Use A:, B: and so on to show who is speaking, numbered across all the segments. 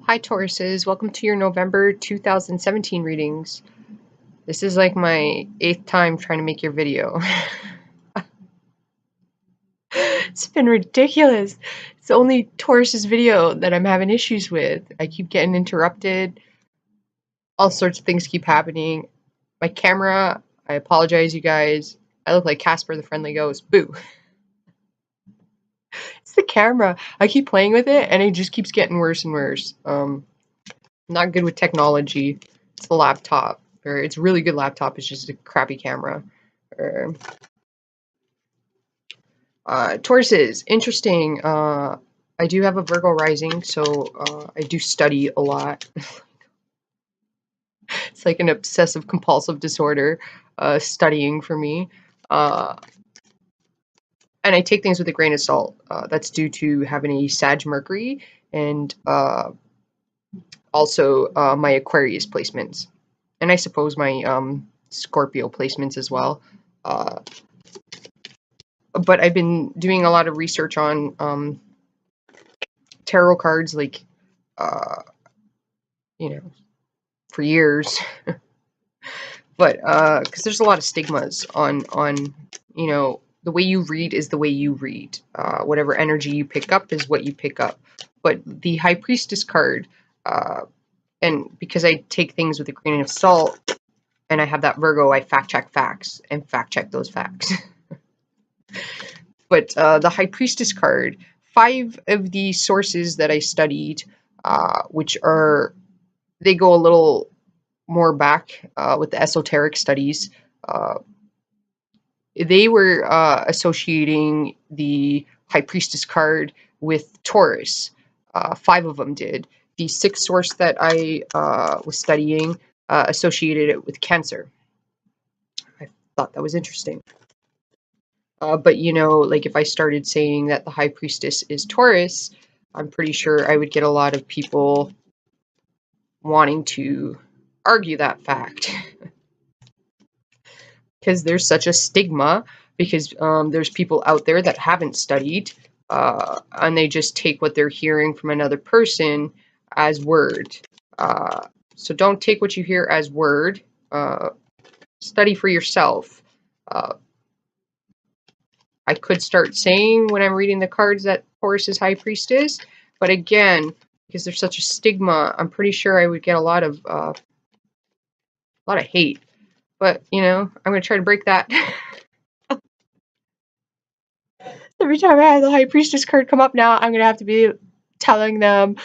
A: Hi Tauruses, welcome to your November 2017 readings. This is like my 8th time trying to make your video. It's been ridiculous. It's the only Taurus's video that I'm having issues with. I keep getting interrupted. All sorts of things keep happening. My camera, I apologize you guys. I look like Casper the Friendly Ghost. Boo. It's the camera. I keep playing with it and it just keeps getting worse and worse. Not good with technology. It's the laptop. Or it's a really good laptop. It's just a crappy camera. Tauruses, interesting. I do have a Virgo rising, so I do study a lot. It's like an obsessive compulsive disorder, studying for me. And I take things with a grain of salt. That's due to having a Sag Mercury and also my Aquarius placements. And I suppose my Scorpio placements as well. But I've been doing a lot of research on tarot cards, like, for years. But because there's a lot of stigmas on the way you read is the way you read. Whatever energy you pick up is what you pick up. But the High Priestess card, and because I take things with a grain of salt, and I have that Virgo, I fact check facts and fact check those facts. But the High Priestess card, 5 of the sources that I studied, which they go a little more back with the esoteric studies, they were associating the High Priestess card with Taurus. 5 of them did. The 6th source that I was studying associated it with Cancer. I thought that was interesting. But like if I started saying that the High Priestess is Taurus, I'm pretty sure I would get a lot of people wanting to argue that fact. Because there's such a stigma, because there's people out there that haven't studied, and they just take what they're hearing from another person as word. So don't take what you hear as word. Study for yourself. I could start saying when I'm reading the cards that Taurus is High Priestess, but again, because there's such a stigma, I'm pretty sure I would get a lot of hate. But I'm gonna try to break that. Every time I have the High Priestess card come up now, I'm gonna have to be telling them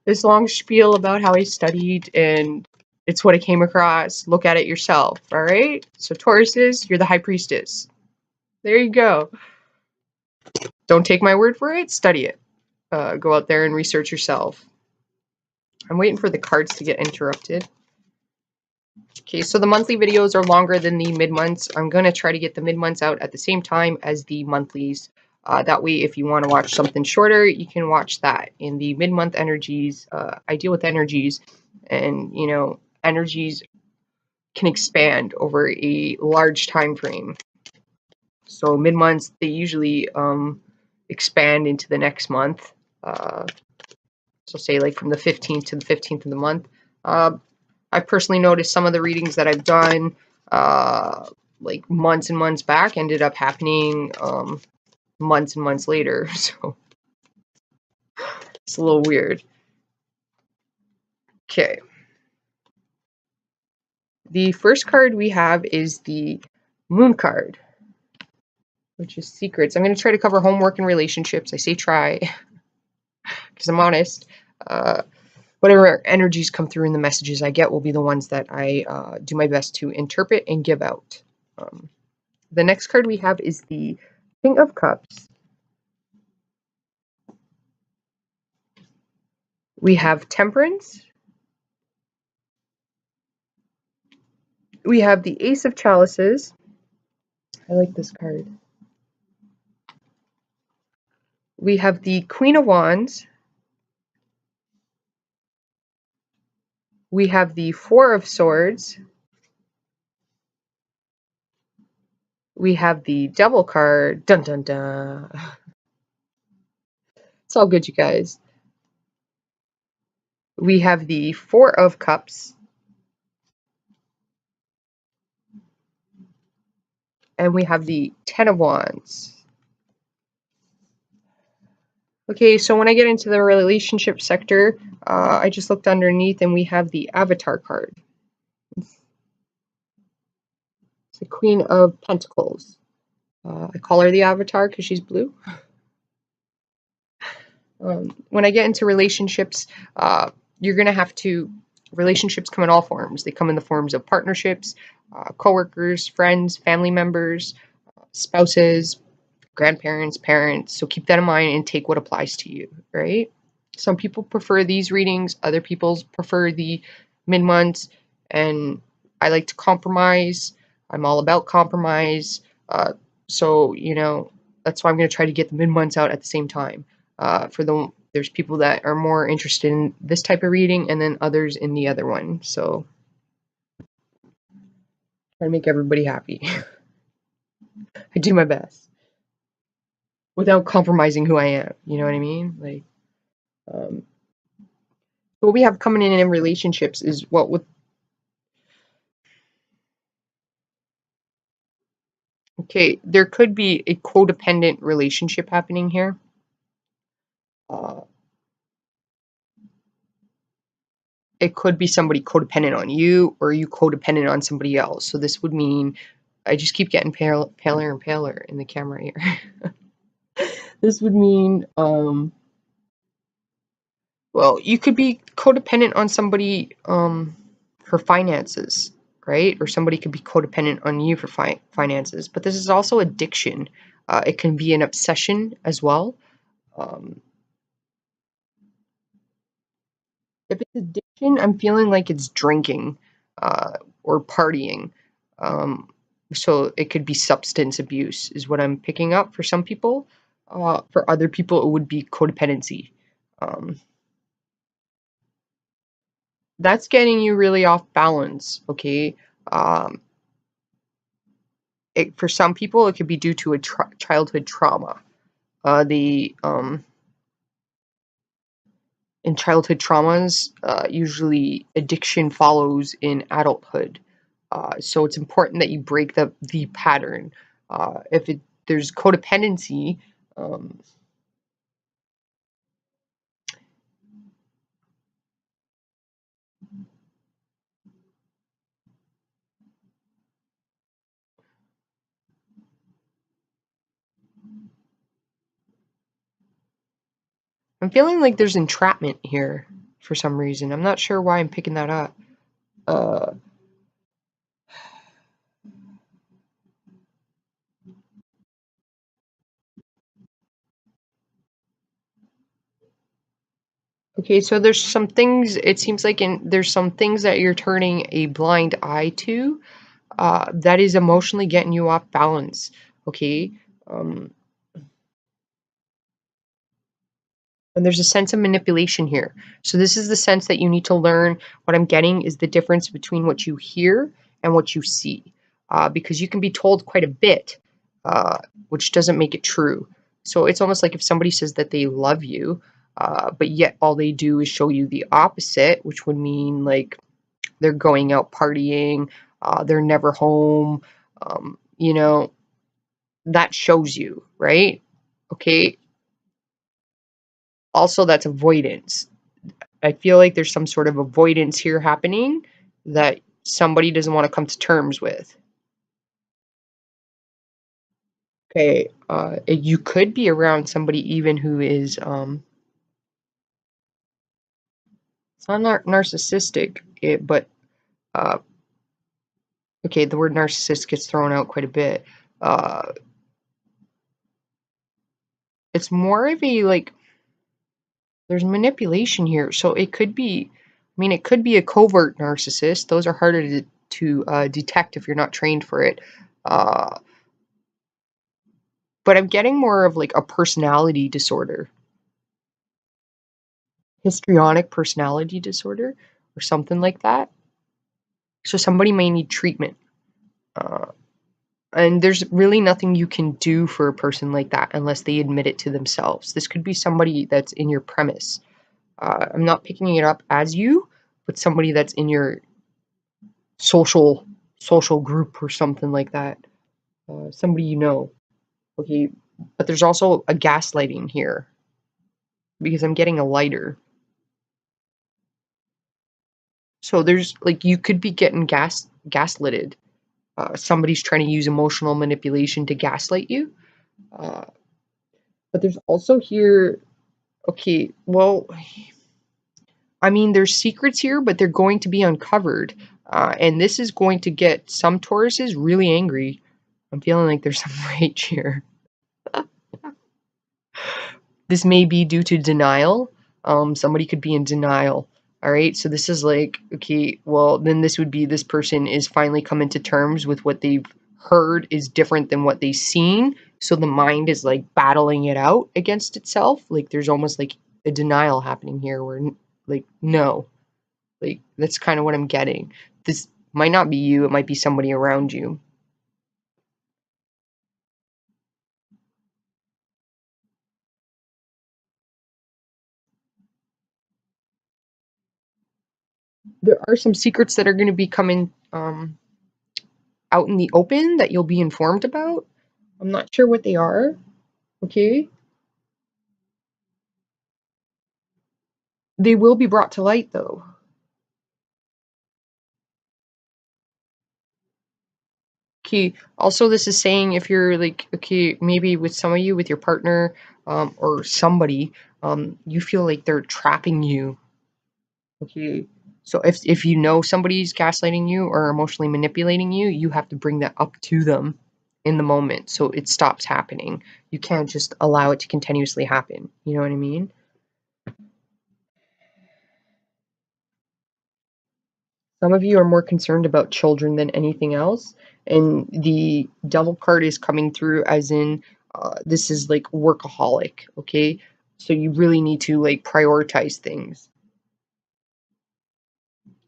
A: this long spiel about how I studied and it's what I came across. Look at it yourself, alright? So Tauruses, you're the High Priestess. There you go. Don't take my word for it, study it. Go out there and research yourself. I'm waiting for the cards to get interrupted. Okay, so the monthly videos are longer than the mid-months. I'm going to try to get the mid-months out at the same time as the monthlies. That way, if you want to watch something shorter, you can watch that. In the mid-month energies, I deal with energies, and, energies can expand over a large time frame. So mid-months, they usually expand into the next month. So say like from the 15th to the 15th of the month. I personally noticed some of the readings that I've done like months and months back ended up happening months and months later. So it's a little weird. Okay. The first card we have is the Moon card, which is secrets. I'm going to try to cover homework and relationships. I say try because I'm honest. Whatever energies come through in the messages I get will be the ones that I do my best to interpret and give out. The next card we have is the King of Cups. We have Temperance. We have the Ace of Chalices. I like this card. We have the Queen of Wands. We have the Four of Swords. We have the Devil card. Dun dun dun. It's all good, you guys. We have the Four of Cups. And we have the Ten of Wands. Okay, so when I get into the relationship sector, I just looked underneath and we have the Avatar card. It's the Queen of Pentacles. I call her the Avatar because she's blue. When I get into relationships, you're going to have to, relationships come in all forms. They come in the forms of partnerships, coworkers, friends, family members, spouses, grandparents, parents. So keep that in mind and take what applies to you, right? Some people prefer these readings, other people prefer the mid-months, and I like to compromise. I'm all about compromise. So, you know, that's why I'm going to try to get the mid-months out at the same time. There's people that are more interested in this type of reading and then others in the other one. So try to make everybody happy. I do my best without compromising who I am. You know what I mean? Like, what we have coming in relationships is what with. Okay, there could be a codependent relationship happening here. It could be somebody codependent on you or you codependent on somebody else. So this would mean, I just keep getting paler and paler in the camera here. This would mean, well, you could be codependent on somebody for finances, right? Or somebody could be codependent on you for finances. But this is also addiction. It can be an obsession as well. If it's addiction, I'm feeling like it's drinking or partying. So it could be substance abuse is what I'm picking up for some people. For other people, it would be codependency. That's getting you really off balance, okay? For some people, it could be due to a childhood trauma. In childhood traumas, usually addiction follows in adulthood. So it's important that you break the pattern. If there's codependency, I'm feeling like there's entrapment here for some reason. I'm not sure why I'm picking that up. Okay, so there's some things, it seems like there's some things that you're turning a blind eye to that is emotionally getting you off balance, okay? And there's a sense of manipulation here. So this is the sense that you need to learn. What I'm getting is the difference between what you hear and what you see. Because you can be told quite a bit, which doesn't make it true. So it's almost like if somebody says that they love you, but yet all they do is show you the opposite, which would mean like they're going out partying, they're never home, you know, that shows you, right? Okay. Also, that's avoidance. I feel like there's some sort of avoidance here happening that somebody doesn't want to come to terms with. Okay, you could be around somebody even who is, it's not narcissistic, but, okay, the word narcissist gets thrown out quite a bit. It's more of a, like, there's manipulation here, so it could be, I mean, it could be a covert narcissist. Those are harder to detect if you're not trained for it. But I'm getting more of like a personality disorder, histrionic personality disorder, or something like that. So somebody may need treatment. Uh, and there's really nothing you can do for a person like that unless they admit it to themselves. This could be somebody that's in your premise. I'm not picking it up as you, but somebody that's in your social group or something like that. Somebody you know. Okay, but there's also a gaslighting here because I'm getting a lighter. So there's like you could be getting gaslighted. Somebody's trying to use emotional manipulation to gaslight you. Uh, but there's also here. Okay, well, I mean, there's secrets here, but they're going to be uncovered. And this is going to get some Tauruses really angry. I'm feeling like there's some rage here. This may be due to denial. Somebody could be in denial. All right. So this is like, okay, well, then this would be this person is finally coming to terms with what they've heard is different than what they've seen. So the mind is like battling it out against itself. Like there's almost like a denial happening here where, like, no, like that's kind of what I'm getting. This might not be you, it might be somebody around you. There are some secrets that are going to be coming out in the open that you'll be informed about. I'm not sure what they are. Okay. They will be brought to light though. Okay. Also, this is saying if you're like, okay, maybe with some of you, with your partner or somebody, you feel like they're trapping you. Okay. So if you know somebody's gaslighting you or emotionally manipulating you, you have to bring that up to them in the moment so it stops happening. You can't just allow it to continuously happen. You know what I mean? Some of you are more concerned about children than anything else, and the devil card is coming through as in this is like workaholic, okay? So you really need to like prioritize things.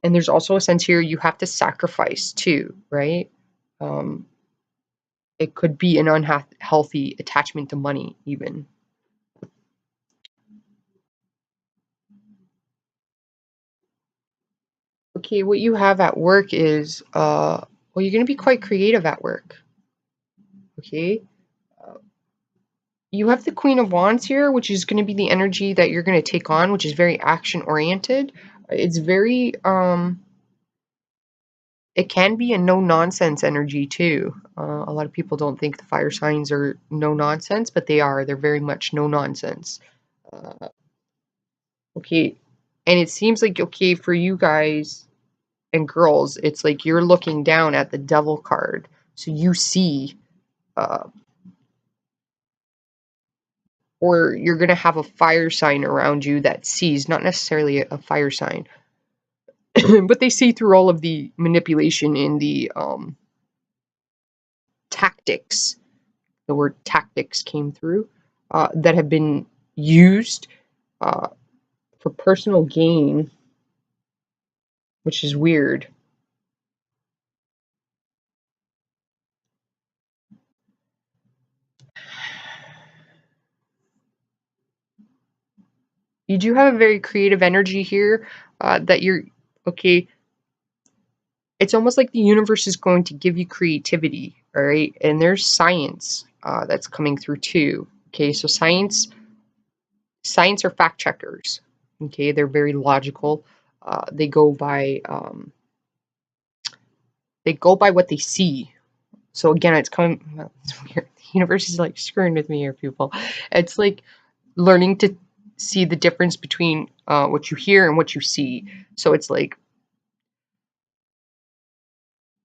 A: And there's also a sense here you have to sacrifice too, right? Um, it could be an unhealthy attachment to money, even. Okay, what you have at work is, well, you're going to be quite creative at work, okay? You have the Queen of Wands here, which is going to be the energy that you're going to take on, which is very action oriented. It's very, it can be a no nonsense energy too. A lot of people don't think the fire signs are no nonsense, but they are. They're very much no nonsense. Uh, okay. And it seems like, okay, for you guys and girls, it's like you're looking down at the devil card. So you see, uh, or you're going to have a fire sign around you that sees, not necessarily a fire sign, but they see through all of the manipulation in the tactics. The word tactics came through that have been used uh, for personal gain, which is weird. You do have a very creative energy here that you're okay. It's almost like the universe is going to give you creativity, all right? And there's science that's coming through too. Okay, so science are fact checkers. Okay, they're very logical. They go by what they see. So again, it's coming. Well, it's weird. The universe is like screwing with me here, people. It's like learning to see the difference between what you hear and what you see. So it's like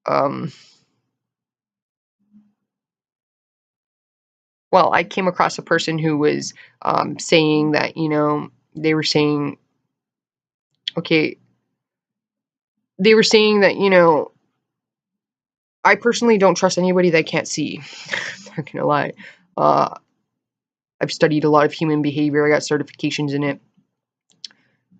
A: um, well, I came across a person who was saying that, they were saying, okay, they were saying that, I personally don't trust anybody that I can't see. I'm not gonna lie. Uh, I've studied a lot of human behavior. I got certifications in it,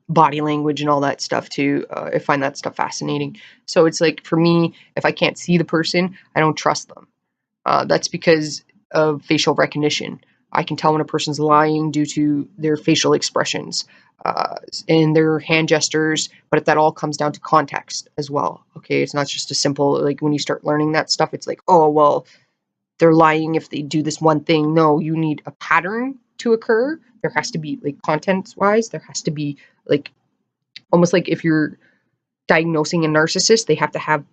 A: body language, and all that stuff too. I find that stuff fascinating. So it's like for me, if I can't see the person, I don't trust them. That's because of facial recognition. I can tell when a person's lying due to their facial expressions and their hand gestures, but that all comes down to context as well. Okay, it's not just a simple, like when you start learning that stuff, it's like, oh, well, they're lying if they do this one thing. No, you need a pattern to occur. There has to be, like, content wise, there has to be, like, almost like if you're diagnosing a narcissist, they have to have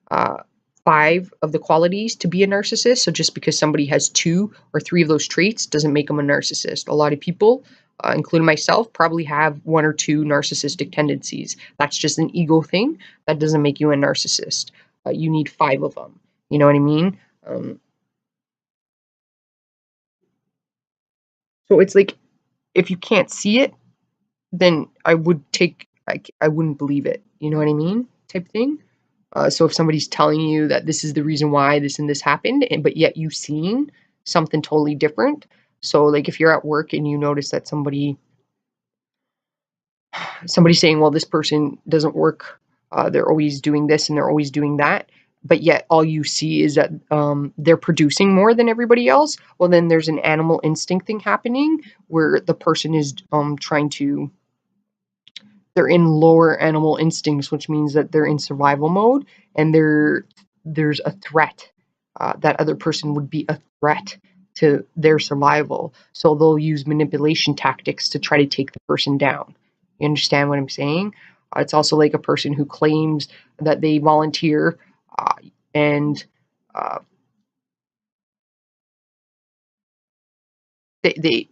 A: uh, five of the qualities to be a narcissist. So just because somebody has 2 or 3 of those traits doesn't make them a narcissist. A lot of people, including myself, probably have 1 or 2 narcissistic tendencies. That's just an ego thing. That doesn't make you a narcissist. You need 5 of them. You know what I mean? So it's like, if you can't see it, then I wouldn't believe it. You know what I mean? Type thing. So if somebody's telling you that this is the reason why this and this happened, but yet you've seen something totally different. So like if you're at work and you notice that somebody's saying, well, this person doesn't work, they're always doing this and they're always doing that, but yet all you see is that they're producing more than everybody else. Well, then there's an animal instinct thing happening where the person is they're in lower animal instincts, which means that they're in survival mode, and there's a threat. That other person would be a threat to their survival. So they'll use manipulation tactics to try to take the person down. You understand what I'm saying? It's also like a person who claims that they volunteer and uh, they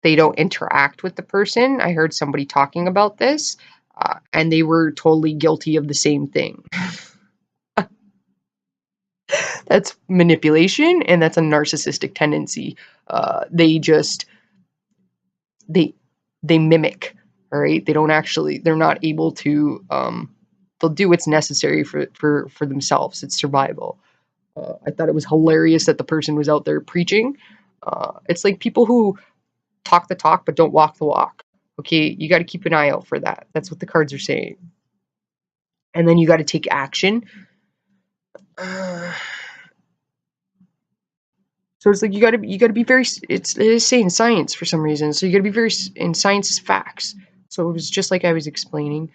A: they don't interact with the person. I heard somebody talking about this, and they were totally guilty of the same thing. That's manipulation, and that's a narcissistic tendency. They just they they mimic. All right, they don't actually. They're not able to. They'll do what's necessary for themselves. It's survival. I thought it was hilarious that the person was out there preaching. It's like people who talk the talk but don't walk the walk. Okay, you got to keep an eye out for that. That's what the cards are saying. And then you got to take action. So it's like you got to be very. It is saying science for some reason. So you got to be very in science is facts. So it was just like I was explaining,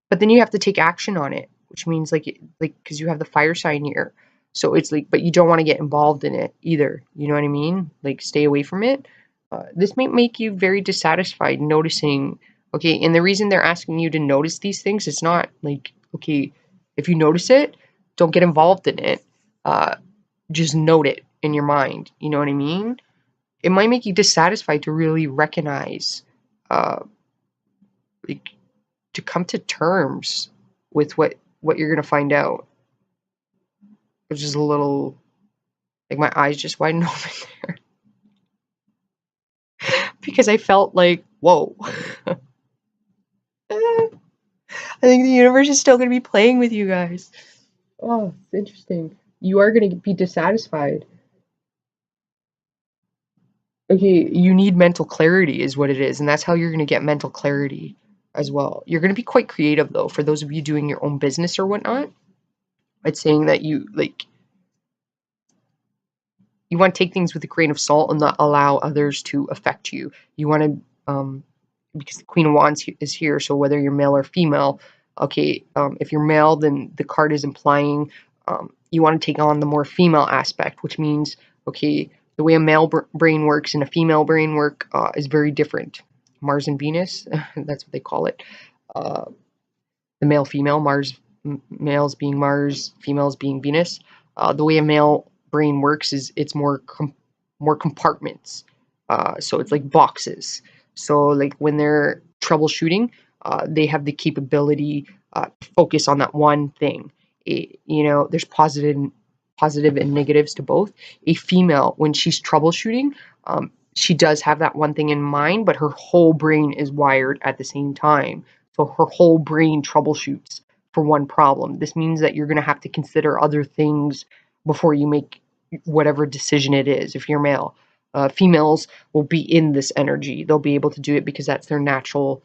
A: but then you have to take action on it, which means like because you have the fire sign here. So it's like, but you don't want to get involved in it either. You know what I mean? Like stay away from it. This may make you very dissatisfied noticing. Okay, and the reason they're asking you to notice these things, it's not like, okay, if you notice it, don't get involved in it. Just note it in your mind. You know what I mean? It might make you dissatisfied to really recognize, like, to come to terms with what you're gonna find out. It's just a little, like my eyes just widened open there because I felt like, whoa. I think the universe is still gonna be playing with you guys. Oh, it's interesting. You are gonna be dissatisfied. Okay, you need mental clarity is what it is, and that's how you're going to get mental clarity as well. You're going to be quite creative though, for those of you doing your own business or whatnot. It's saying that you want to take things with a grain of salt and not allow others to affect you. You want to because the Queen of Wands is here, so whether you're male or female, okay, if you're male, then the card is implying you want to take on the more female aspect, which means, okay, the way a male brain works and a female brain is very different. Mars and Venus, that's what they call it. The male female, males being Mars, females being Venus. The way a male brain works is it's more compartments. So it's like boxes. So like when they're troubleshooting, they have the capability to focus on that one thing. There's positive and negatives to both. A female, when she's troubleshooting, she does have that one thing in mind, but her whole brain is wired at the same time. So her whole brain troubleshoots for one problem. This means that you're going to have to consider other things before you make whatever decision it is. If you're male, females will be in this energy. They'll be able to do it because that's their natural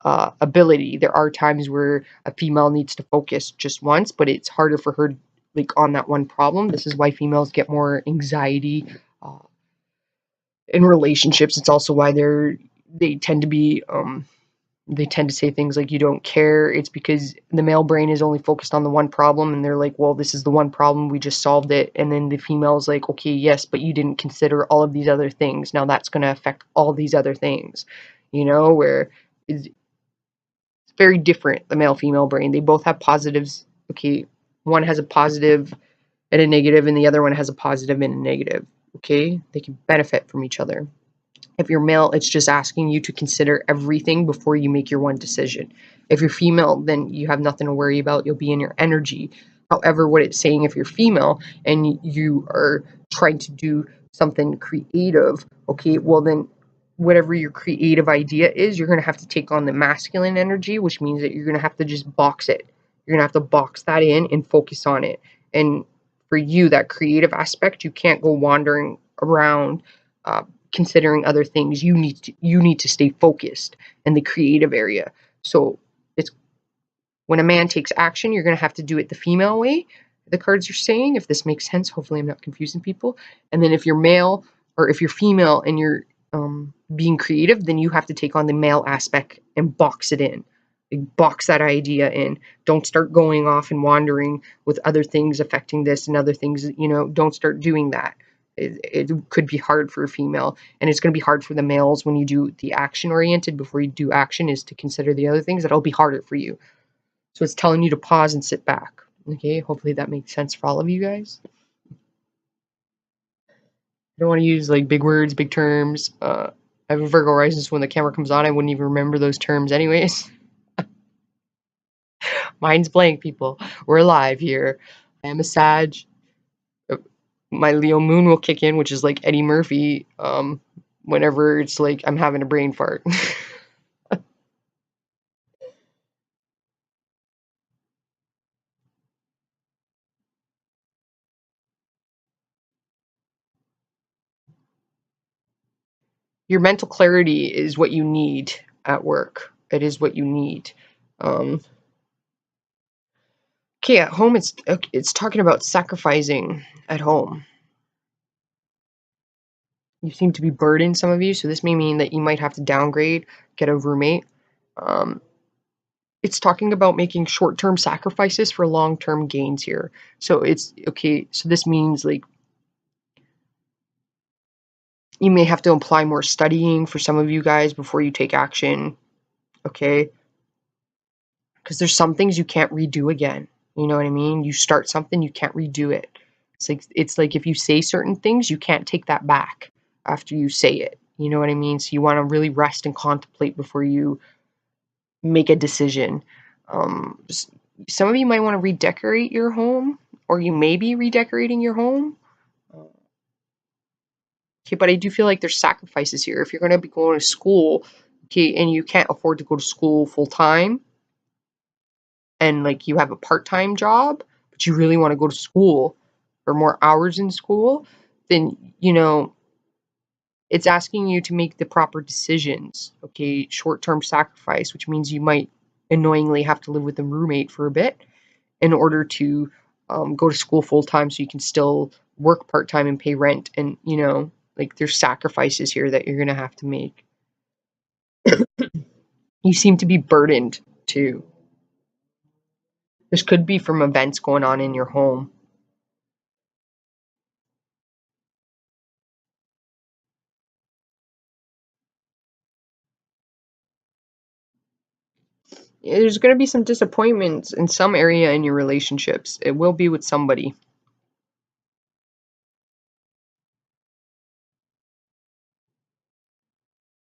A: ability. There are times where a female needs to focus just once, but it's harder for her like on that one problem. This is why females get more anxiety in relationships. It's also why they tend to be they tend to say things like, you don't care. It's because the male brain is only focused on the one problem, and they're like, well, this is the one problem, we just solved it. And then the female's like, okay, yes, but you didn't consider all of these other things. Now that's going to affect all these other things, you know, where it's very different, the male female brain. They both have positives. Okay, one has a positive and a negative, and the other one has a positive and a negative. Okay, they can benefit from each other. If you're male, it's just asking you to consider everything before you make your one decision. If you're female, then you have nothing to worry about. You'll be in your energy. However, what it's saying, if you're female and you are trying to do something creative, okay, well then whatever your creative idea is, you're going to have to take on the masculine energy, which means that you're going to have to just box it. You're going to have to box that in and focus on it. And for you, that creative aspect, you can't go wandering around considering other things. You need to stay focused in the creative area. So it's when a man takes action, you're going to have to do it the female way. The cards are saying, if this makes sense, hopefully I'm not confusing people. And then if you're male or if you're female and you're being creative, then you have to take on the male aspect and box it in. Like, box that idea in. Don't start going off and wandering with other things affecting this and other things, you know, don't start doing that. It could be hard for a female, and it's going to be hard for the males when you do the action oriented. Before you do action is to consider the other things. That'll be harder for you. So it's telling you to pause and sit back. Okay, hopefully that makes sense for all of you guys. I don't want to use like big words, big terms. I have a Virgo rising, so when the camera comes on, I wouldn't even remember those terms anyways. Mine's blank, people. We're live here. I am a Sag. My Leo moon will kick in, which is like Eddie Murphy, whenever it's like I'm having a brain fart. Your mental clarity is what you need at work. It is what you need. Okay, at home, it's talking about sacrificing at home. You seem to be burdened, some of you, so this may mean that you might have to downgrade, get a roommate. It's talking about making short-term sacrifices for long-term gains here. So it's okay. So this means like you may have to apply more studying for some of you guys before you take action. Okay, because there's some things you can't redo again. You know what I mean? You start something, you can't redo it. It's like if you say certain things, you can't take that back after you say it. You know what I mean? So you want to really rest and contemplate before you make a decision. Some of you might want to redecorate your home, or you may be redecorating your home. Okay, but I do feel like there's sacrifices here. If you're going to be going to school, okay, and you can't afford to go to school full time, and like you have a part-time job, but you really want to go to school or more hours in school, then, you know, it's asking you to make the proper decisions. Okay, short-term sacrifice, which means you might annoyingly have to live with a roommate for a bit in order to go to school full-time so you can still work part-time and pay rent. And, you know, like there's sacrifices here that you're going to have to make. You seem to be burdened too. This could be from events going on in your home. There's going to be some disappointments in some area in your relationships. It will be with somebody.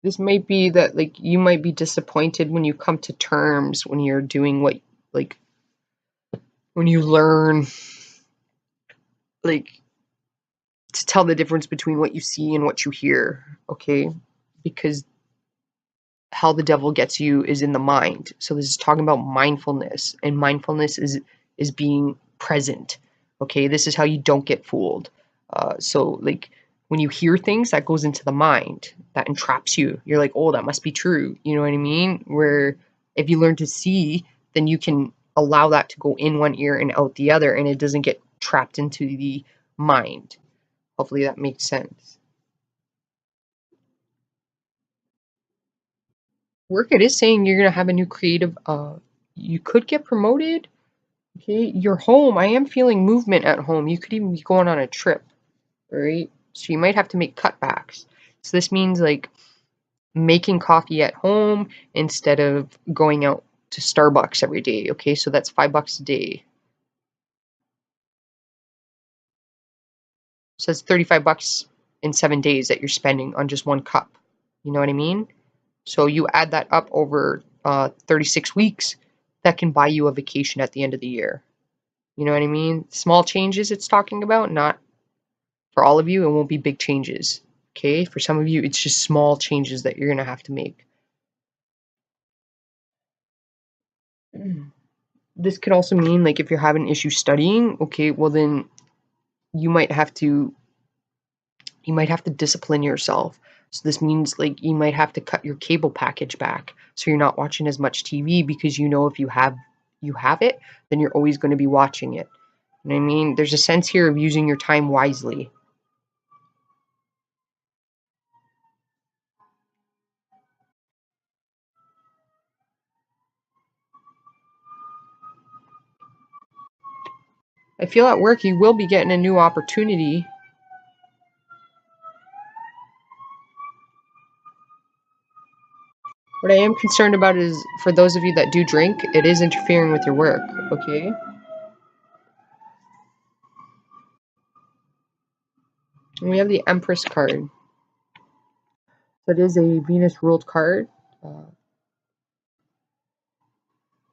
A: This might be that like you might be disappointed when you come to terms, when you're doing what, like, when you learn like to tell the difference between what you see and what you hear. Okay, because how the devil gets you is in the mind. So this is talking about mindfulness, and mindfulness is being present. Okay, this is how you don't get fooled. So like when you hear things, that goes into the mind, that entraps you. You're like, oh, that must be true. You know what I mean? Where if you learn to see, then you can allow that to go in one ear and out the other, and it doesn't get trapped into the mind. Hopefully that makes sense. Work, it is saying you're going to have a new creative, you could get promoted. Okay, your home, I am feeling movement at home. You could even be going on a trip, right? So you might have to make cutbacks. So this means like making coffee at home instead of going out to Starbucks every day. Okay, so that's $5 a day. So that's 35 bucks in 7 days that you're spending on just one cup. You know what I mean? So you add that up over 36 weeks, that can buy you a vacation at the end of the year. You know what I mean? Small changes it's talking about, not for all of you, it won't be big changes. Okay? For some of you, it's just small changes that you're going to have to make. This could also mean, like, if you're having issues studying, okay, well then you might have to discipline yourself. So this means like you might have to cut your cable package back so you're not watching as much TV, because you know if you have it, then you're always going to be watching it. You know what I mean? There's a sense here of using your time wisely. I feel at work you will be getting a new opportunity. What I am concerned about is for those of you that do drink, it is interfering with your work, okay? And we have the Empress card. That is a Venus ruled card.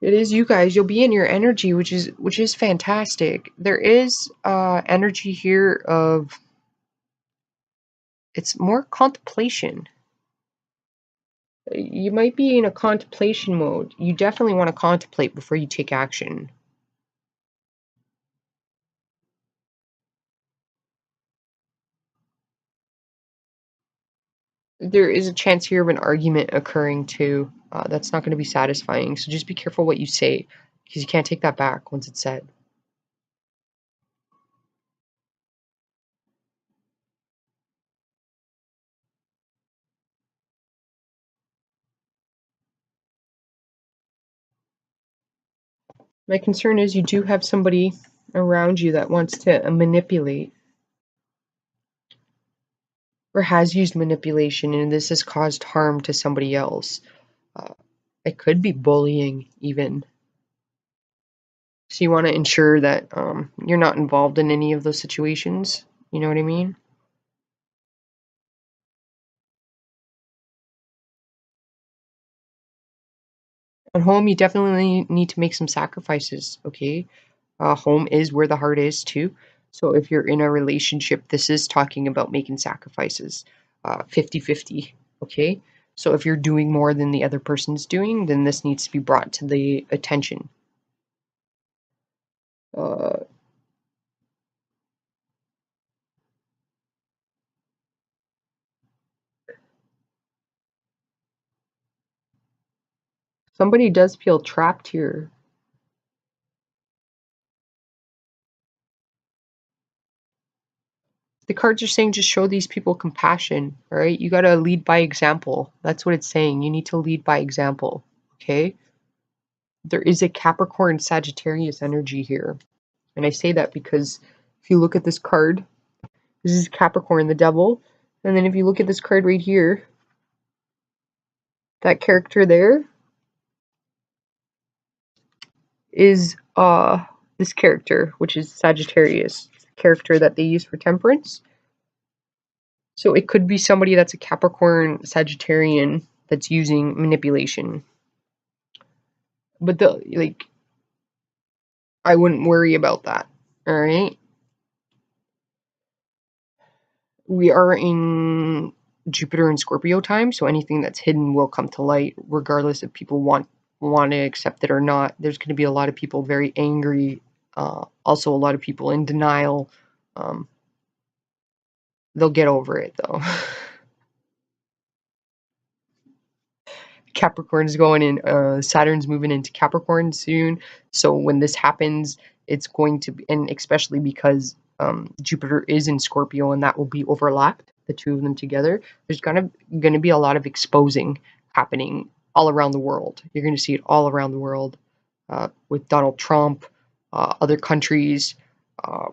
A: It is you guys. You'll be in your energy, which is fantastic. There is energy here of, it's more contemplation. You might be in a contemplation mode. You definitely want to contemplate before you take action. There is a chance here of an argument occurring too. That's not going to be satisfying. So just be careful what you say, because you can't take that back once it's said. My concern is you do have somebody around you that wants to manipulate or has used manipulation, and this has caused harm to somebody else. Uh, it could be bullying, even. So you want to ensure that you're not involved in any of those situations. You know what I mean? At home, you definitely need to make some sacrifices, okay? Home is where the heart is, too. So if you're in a relationship, this is talking about making sacrifices, 50-50, okay? So if you're doing more than the other person's doing, then this needs to be brought to the attention. Uh, Somebody does feel trapped here. The cards are saying just show these people compassion, all right? You got to lead by example. That's what it's saying. You need to lead by example, okay? There is a Capricorn Sagittarius energy here. And I say that because if you look at this card, this is Capricorn, the devil. And then if you look at this card right here, that character there is this character, which is Sagittarius, character that they use for temperance. So it could be somebody that's a Capricorn Sagittarian that's using manipulation. But I wouldn't worry about that. All right. We are in Jupiter and Scorpio time, so anything that's hidden will come to light, regardless if people want to accept it or not. There's going to be a lot of people very angry. Also, a lot of people in denial. They'll get over it though. Capricorn's going in, Saturn's moving into Capricorn soon. So when this happens, it's going to be, and especially because Jupiter is in Scorpio and that will be overlapped, the two of them together, there's gonna be a lot of exposing happening all around the world. You're gonna see it all around the world with Donald Trump, other countries, uh,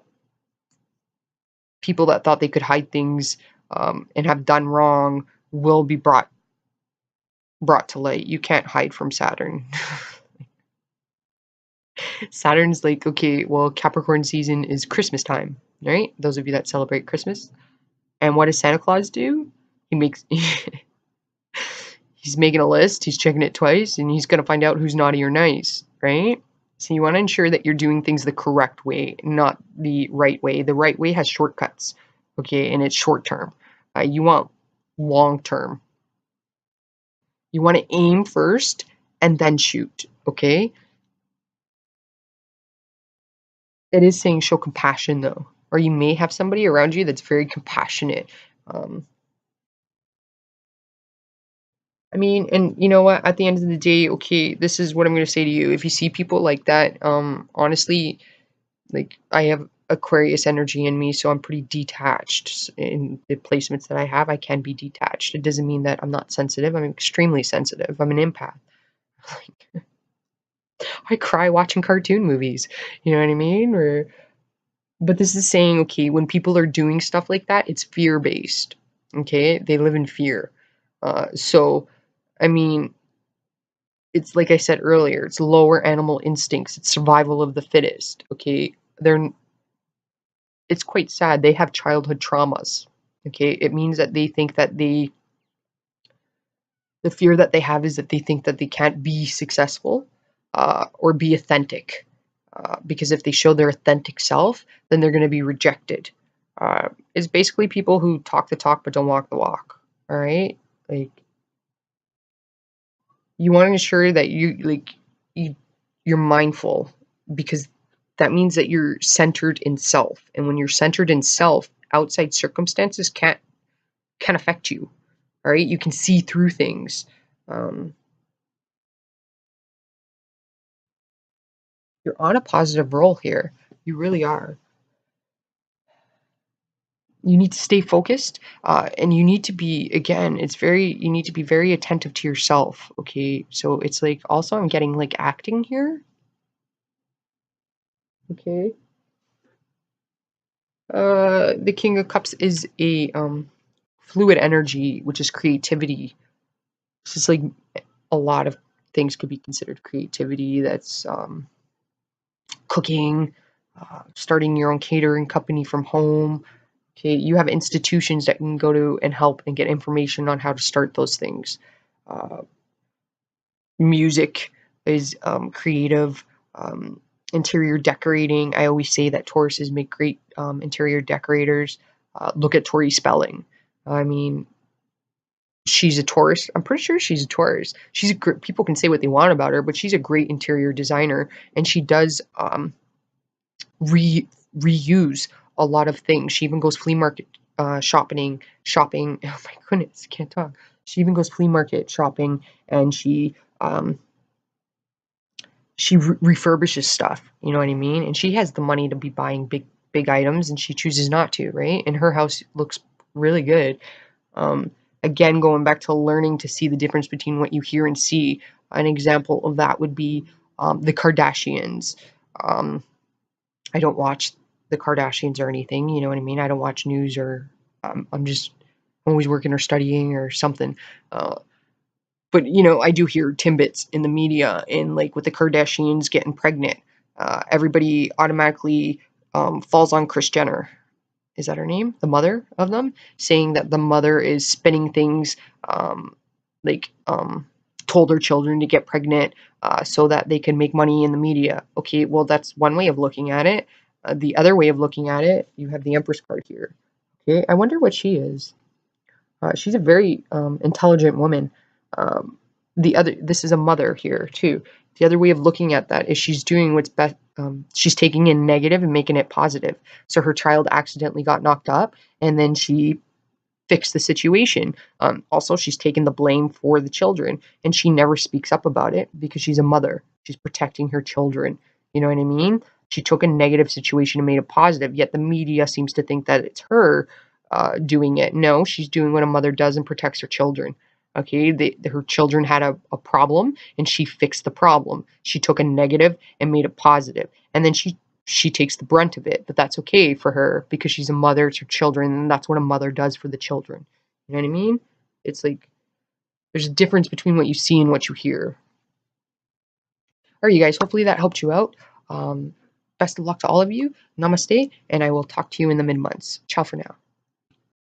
A: people that thought they could hide things and have done wrong will be brought to light. You can't hide from Saturn. Saturn's like, okay, well, Capricorn season is Christmas time, right? Those of you that celebrate Christmas. And what does Santa Claus do? He makes he's making a list, he's checking it twice, and he's gonna find out who's naughty or nice, right? So you want to ensure that you're doing things the correct way, not the right way. The right way has shortcuts, okay, and it's short term. You want long term. You want to aim first and then shoot, okay? It is saying show compassion though, or you may have somebody around you that's very compassionate. Um, I mean, and you know what? At the end of the day, okay, this is what I'm going to say to you. If you see people like that, honestly, like I have Aquarius energy in me, so I'm pretty detached in the placements that I have. I can be detached. It doesn't mean that I'm not sensitive. I'm extremely sensitive. I'm an empath. I cry watching cartoon movies. You know what I mean? But this is saying, okay, when people are doing stuff like that, it's fear-based. Okay? They live in fear. So, I mean, it's like I said earlier, it's lower animal instincts. It's survival of the fittest. Okay? It's quite sad. They have childhood traumas. Okay? It means that they think that the fear that they have is that they think that they can't be successful or be authentic. Because if they show their authentic self, then they're going to be rejected. It's basically people who talk the talk but don't walk the walk. All right, like you want to ensure that you're mindful because that means that you're centered in self, and when you're centered in self, outside circumstances can't affect you. All right, you can see through things. Um, you're on a positive roll here. You really are. You need to stay focused and you need to be again you need to be very attentive to yourself, okay? So it's like also I'm getting like acting here, okay? The King of Cups is a fluid energy, which is creativity. It's just like a lot of things could be considered creativity. That's cooking, starting your own catering company from home. Okay, you have institutions that can go to and help and get information on how to start those things. Uh, Music is creative. Interior decorating. I always say that Tauruses make great interior decorators. Look at Tori Spelling. I mean, she's a Taurus. I'm pretty sure she's a Taurus. People can say what they want about her, but she's a great interior designer, and she does reuse a lot of things. She even goes flea market shopping. Oh my goodness, can't talk. She even goes flea market shopping, and she refurbishes stuff. You know what I mean? And she has the money to be buying big items, and she chooses not to. Right? And her house looks really good. Um, Again, going back to learning to see the difference between what you hear and see. An example of that would be the Kardashians. Um, I don't watch the Kardashians or anything, you know what I mean? I don't watch news or I'm just always working or studying or something. But you know, I do hear timbits in the media and like with the Kardashians getting pregnant, everybody automatically falls on Kris Jenner. Is that her name? The mother of them, saying that the mother is spinning things, um, like told her children to get pregnant so that they can make money in the media. Okay, well that's one way of looking at it. The other way of looking at it, you have the Empress card here. Okay, I wonder what she is. She's a very intelligent woman. Um, this is a mother here too. The other way of looking at that is she's doing what's best. She's taking in negative and making it positive. So her child accidentally got knocked up, and then she fix the situation. Also, she's taken the blame for the children, and she never speaks up about it because she's a mother. She's protecting her children. You know what I mean? She took a negative situation and made it positive, yet the media seems to think that it's her doing it. No, she's doing what a mother does and protects her children. Okay, her children had a problem, and she fixed the problem. She took a negative and made it positive, and then she takes the brunt of it, but that's okay for her because she's a mother to her children, and that's what a mother does for the children. You know what I mean? It's like there's a difference between what you see and what you hear. All right, you guys, hopefully that helped you out. Best of luck to all of you. Namaste, and I will talk to you in the mid-months. Ciao for now.